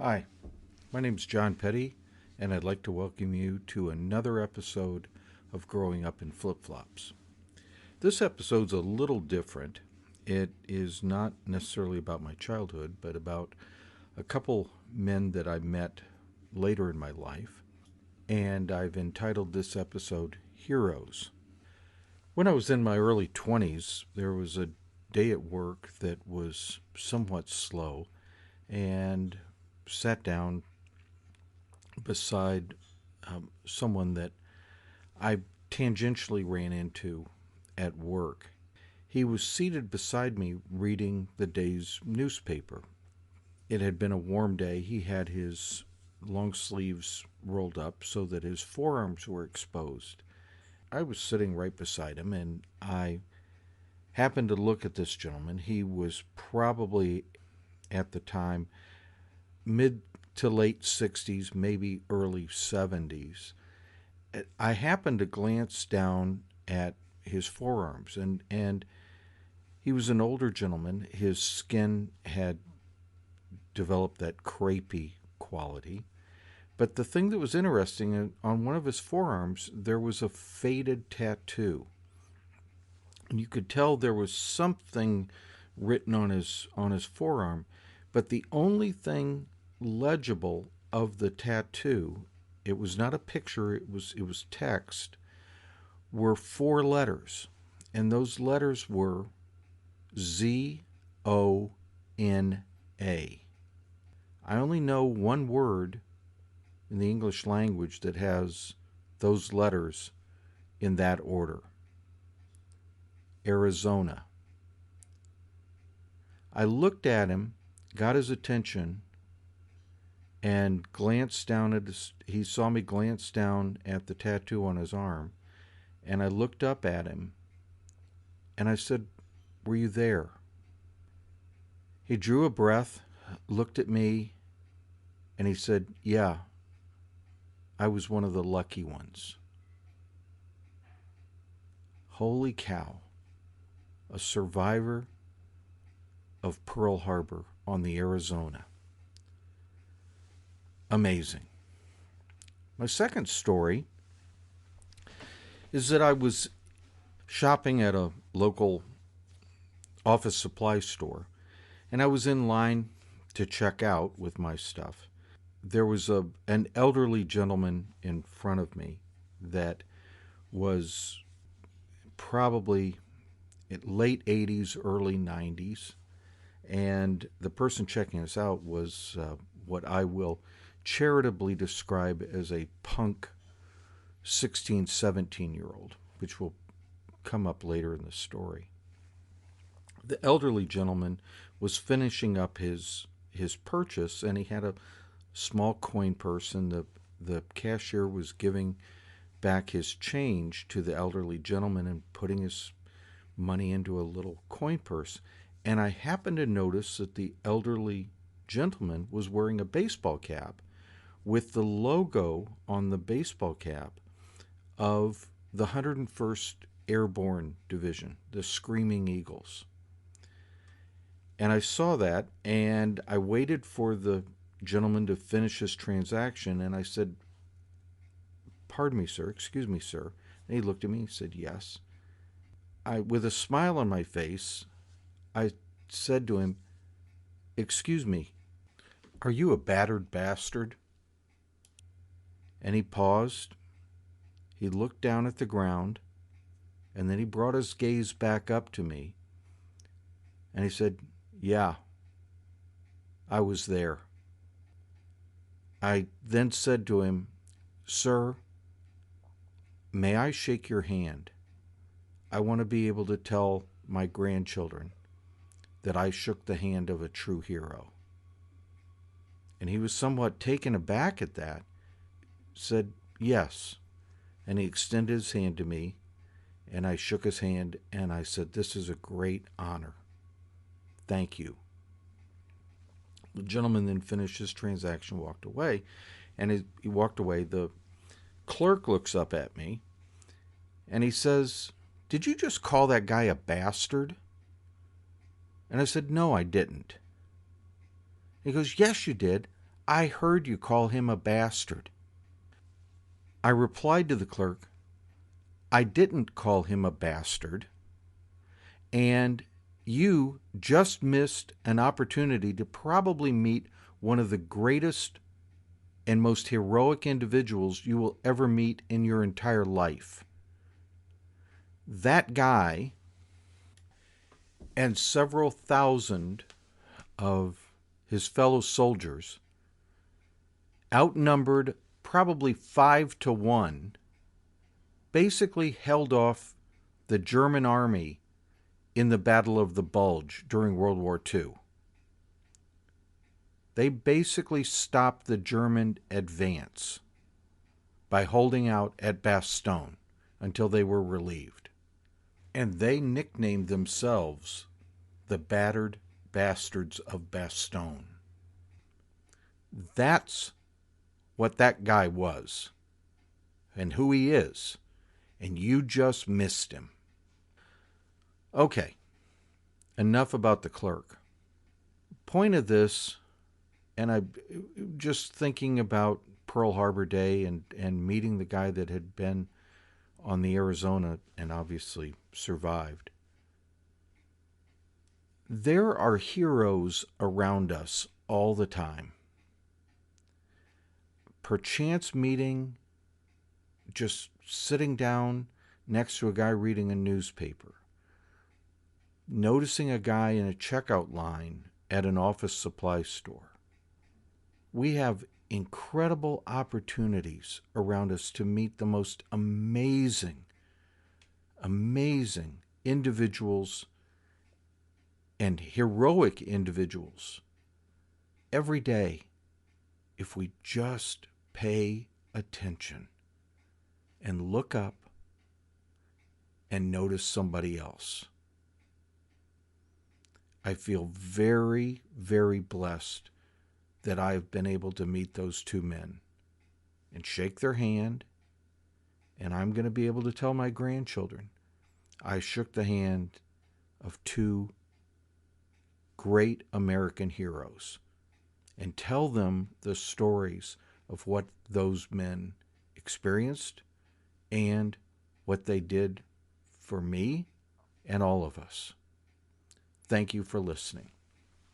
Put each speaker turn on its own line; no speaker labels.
Hi, my name's John Petty, and I'd like to welcome you to another episode of Growing Up in Flip Flops. This episode's a little different. It is not necessarily about my childhood, but about a couple men that I met later in my life, and I've entitled this episode Heroes. When I was in my early 20s, there was a day at work that was somewhat slow, and sat down beside someone that I tangentially ran into at work. He was seated beside me reading the day's newspaper. It had been a warm day. He had his long sleeves rolled up so that his forearms were exposed. I was sitting right beside him, and I happened to look at this gentleman. He was probably, at the time, mid to late 60s, maybe early 70s. I happened to glance down at his forearms, and he was an older gentleman. His skin had developed that crepey quality. But the thing that was interesting, on one of his forearms, there was a faded tattoo. And you could tell there was something written on his forearm, but the only thing legible of the tattoo, it was not a picture, it was text, were four letters. And those letters were ZONA. I only know one word in the English language that has those letters in that order. Arizona. I looked at him, got his attention, and glanced down at he saw me glance down at the tattoo on his arm, and I looked up at him, and I said, "Were you there?" He drew a breath, looked at me, and he said, "Yeah, I was one of the lucky ones." Holy cow. A survivor of Pearl Harbor on the Arizona. Amazing. My second story is that I was shopping at a local office supply store, and I was in line to check out with my stuff. There was an elderly gentleman in front of me that was probably late 80s, early 90s, and the person checking us out was what I will charitably describe as a punk 16, 17-year-old, which will come up later in the story. The elderly gentleman was finishing up his purchase, and he had a small coin purse, and the cashier was giving back his change to the elderly gentleman and putting his money into a little coin purse. And I happened to notice that the elderly gentleman was wearing a baseball cap with the logo on the baseball cap of the 101st Airborne Division, the Screaming Eagles. And I saw that, and I waited for the gentleman to finish his transaction, and I said, "Pardon me, sir, excuse me, sir." And he looked at me and said, "Yes." With a smile on my face, I said to him, "Excuse me, are you a battered bastard?" And he paused. He looked down at the ground, and then he brought his gaze back up to me, and he said, "Yeah, I was there." I then said to him, "Sir, may I shake your hand? I want to be able to tell my grandchildren that I shook the hand of a true hero." And he was somewhat taken aback at that, said, "Yes." And he extended his hand to me, and I shook his hand, and I said, "This is a great honor. Thank you." The gentleman then finished his transaction, walked away, and he walked away. The clerk looks up at me, and he says, "Did you just call that guy a bastard?" And I said, "No, I didn't." He goes, "Yes, you did. I heard you call him a bastard. I replied to the clerk, I didn't call him a bastard, and you just missed an opportunity to probably meet one of the greatest and most heroic individuals you will ever meet in your entire life. That guy and several thousand of his fellow soldiers, outnumbered probably 5-1, basically held off the German army in the Battle of the Bulge during World War II. They basically stopped the German advance by holding out at Bastogne until they were relieved. And they nicknamed themselves the Battered Bastards of Bastogne. That's what that guy was and who he is, and you just missed him. Okay, enough about the clerk. Point of this, and I just thinking about Pearl Harbor Day and meeting the guy that had been on the Arizona and obviously survived. There are heroes around us all the time. Perchance meeting, just sitting down next to a guy reading a newspaper, noticing a guy in a checkout line at an office supply store. We have incredible opportunities around us to meet the most amazing individuals and heroic individuals every day if we just pay attention and look up and notice somebody else. I feel very, very blessed that I have been able to meet those two men and shake their hand, and I'm going to be able to tell my grandchildren I shook the hand of two great American heroes and tell them the stories of what those men experienced and what they did for me and all of us. Thank you for listening.